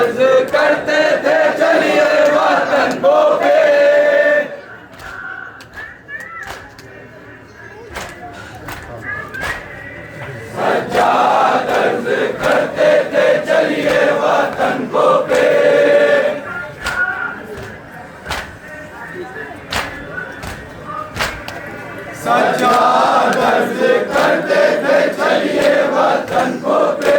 दर्ज करते थे चलिए वतन को पे। सज्जाद दर्ज करते थे चलिए वतन को पे। सज्जाद दर्ज करते थे चलिए वतन को पे।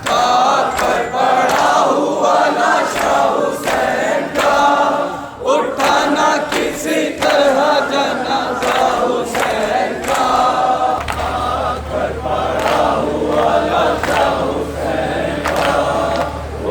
बात पर पड़ा हुआ लाशा हुसैन का, उठाना किसी तरह जनाजा हुसैन का। बात पर पड़ा हुआ लाशा हुसैन का,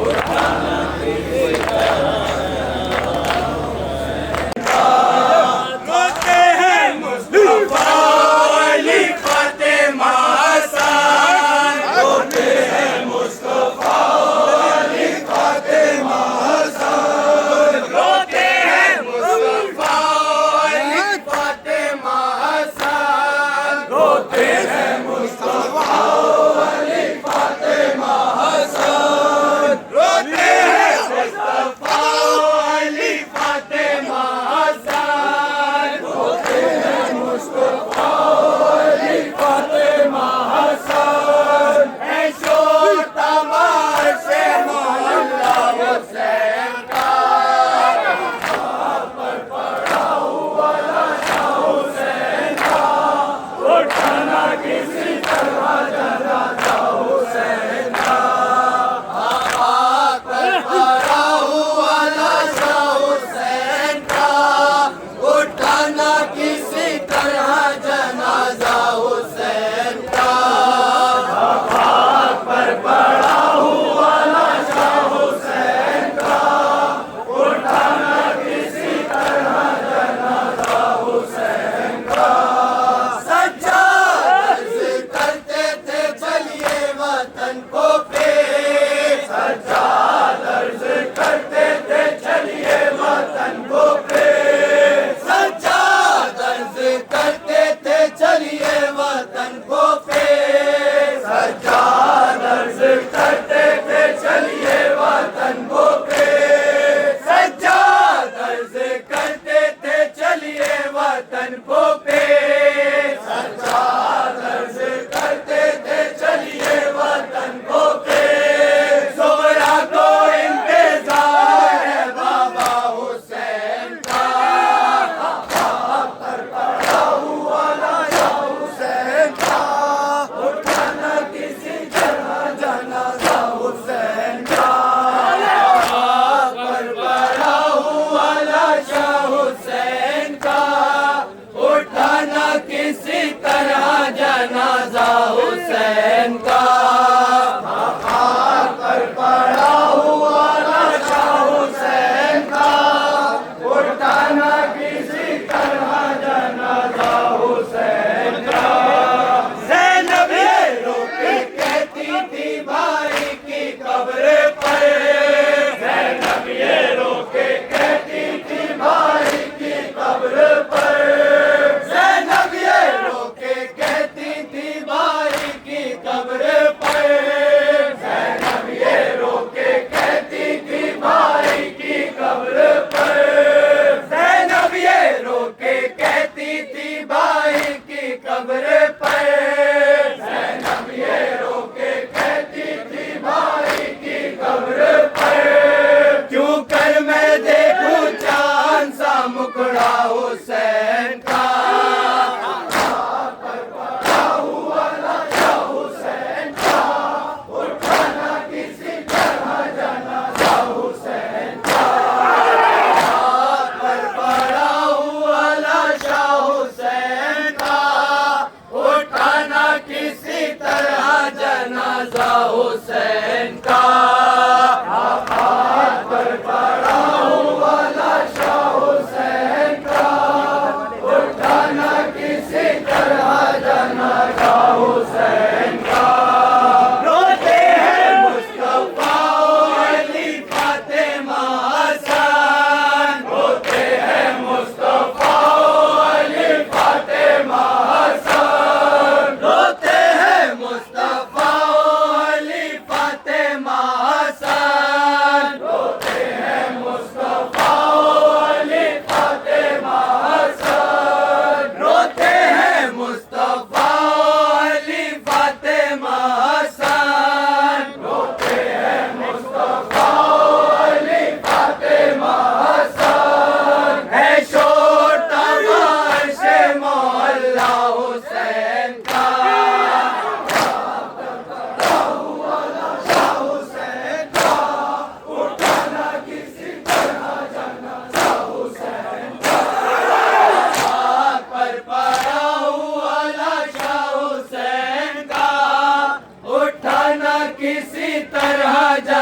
उठाना किसी तरह जनाजा हुसैन का। रोते हैं मुस्तफा अली फातिमा हसन, रोते हैं मुस्तफा अली फातिमा हसन, रोते हैं मुस्तफा अली फातिमा हसन, रोते हैं मुस्तफा अली फातिमा हसन, रोते हैं मुस्तफा अली फातिमा हसन, रोते हैं मुस्तफा अली फातिमा हसन। है शोर तमाम से मोहल्ला हुसैन का, पर पड़ा हुआ लाशा हुसैन का, उठाना किसी तरह जनाजा हुसैन का। पर पड़ा हुआ लाशा हुसैन का, उठाना किसी तरह जनाजा हुसैन का। पर पड़ा हुआ लाशा हुसैन का, उठाना किसी तरह जनाजा हुसैन का। सज्जाद दर्ज करते थे चलिए वतन को पे। सज्जाद दर्ज करते थे चलिए वतन को पे। सज्जाद दर्ज करते थे चलिए वतन को पे। सज्जाद दर्ज करते थे चलिए वतन को पे। सज्जाद दर्ज करते थे चलिए वतन को पे। सज्जाद दर्ज करते थे चलिए वतन को पे। ज़ोहरा को इंतज़ार है बाबा हुसैन का, पर पड़ा हुआ लाशा हुसैन का, उठाना किसी तरह जनाजा हुसैन का। पर पड़ा हुआ लाशा हुसैन का, उठाना किसी तरह जनाजा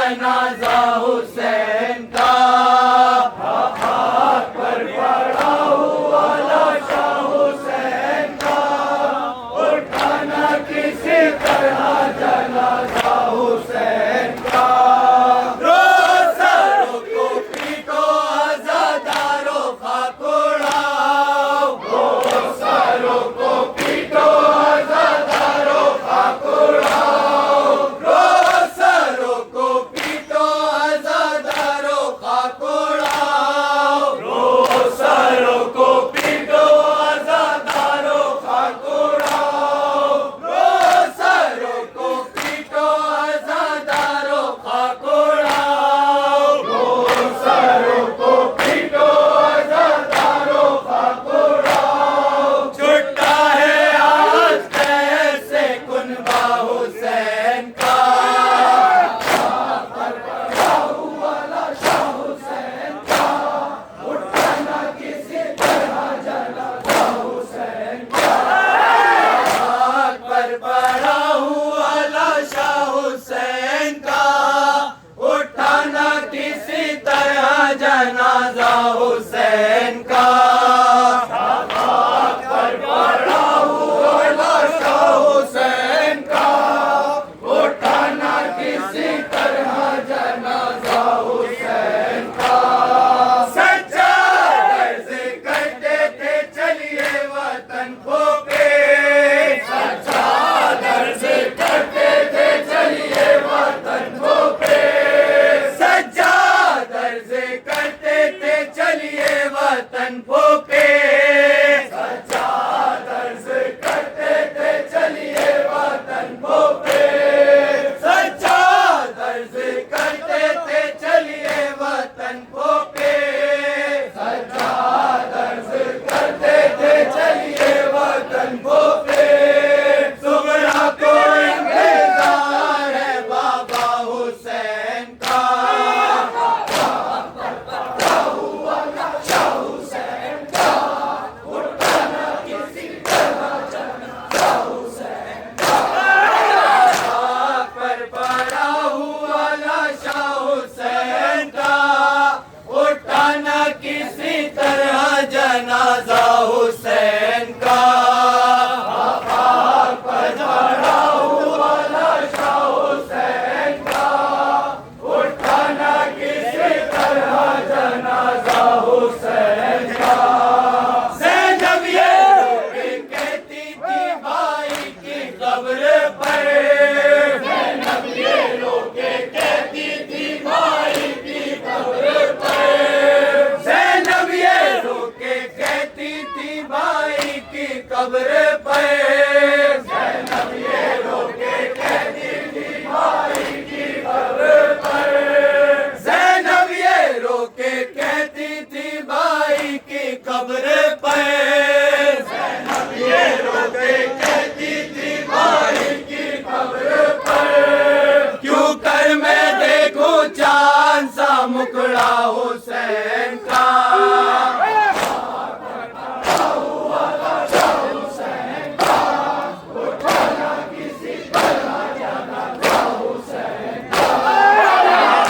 जनाजा हुसैन का, हाथ पर पड़ा हुआ लाशा हुसैन का, उठाना किसी तरह जनाजा हुसैन का। रो सरों को पीटो आज़ादारो खाक उड़ाओ, रो सरों को पीटो आज़ादारो खाक उड़ाओ, रो सरों को पीटो आज़ादारो खाक उड़ाओ, रो सरों को पीटो आज़ादारो खाक उड़ाओ, रो सरों को पीटो आज़ादारो खाक उड़ाओ, रो सरों को पीटो आज़ादारो खाक उड़ाओ। छुट्टा है आज कैसे कुनबा हुसैन का, हाथ पर पड़ा हुआ लाशा हुसैन का, उठाना किसी तरह जनाजा हुसैन का। हाथ पर पड़ा हुआ लाशा हुसैन का, उठाना किसी तरह जनाजा हुसैन का। सच्चा दर्द करते थे चलिए वतन को पे, सच्चा दर्द करते थे चलिए वतन को पे, सच्चा दर्द करते थे चलिए वतन को पे, सच्चा दर्द करते थे चलिए वतन को पे, सच्चा दर्द करते थे चलिए वतन को पे, सच्चा दर्द करते थे चलिए वतन को पे। सुगरा को इंतजार है बाबा हुसैन का, हाथ पर पड़ा हुआ लाशा हुसैन का, उठाना किसी तरह जनाजा हुसैन का। हाथ पर पड़ा हुआ लाशा हुसैन का, उठाना किसी तरह जनाजा हुसैन का। ज़ैनब ये रोके कहती थी भाई की कब्र पर, ज़ैनब ये रोके कहती थी भाई की कब्र पर, ज़ैनब ये रोके कहती थी भाई की कब्र पर, ज़ैनब ये रोके कहती थी भाई की कब्र पर, ज़ैनब ये रोके कहती थी भाई की कब्र पर, ज़ैनब ये रोके कहती थी भाई की कब्र पर। क्यों कर मैं देखूं चांद सा मुखड़ा हुसैन का,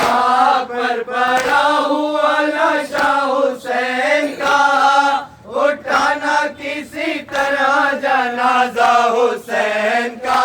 हाथ पर पड़ा हुआ लाशा हुसैन का, उठाना किसी तरह जनाजा हुसैन का।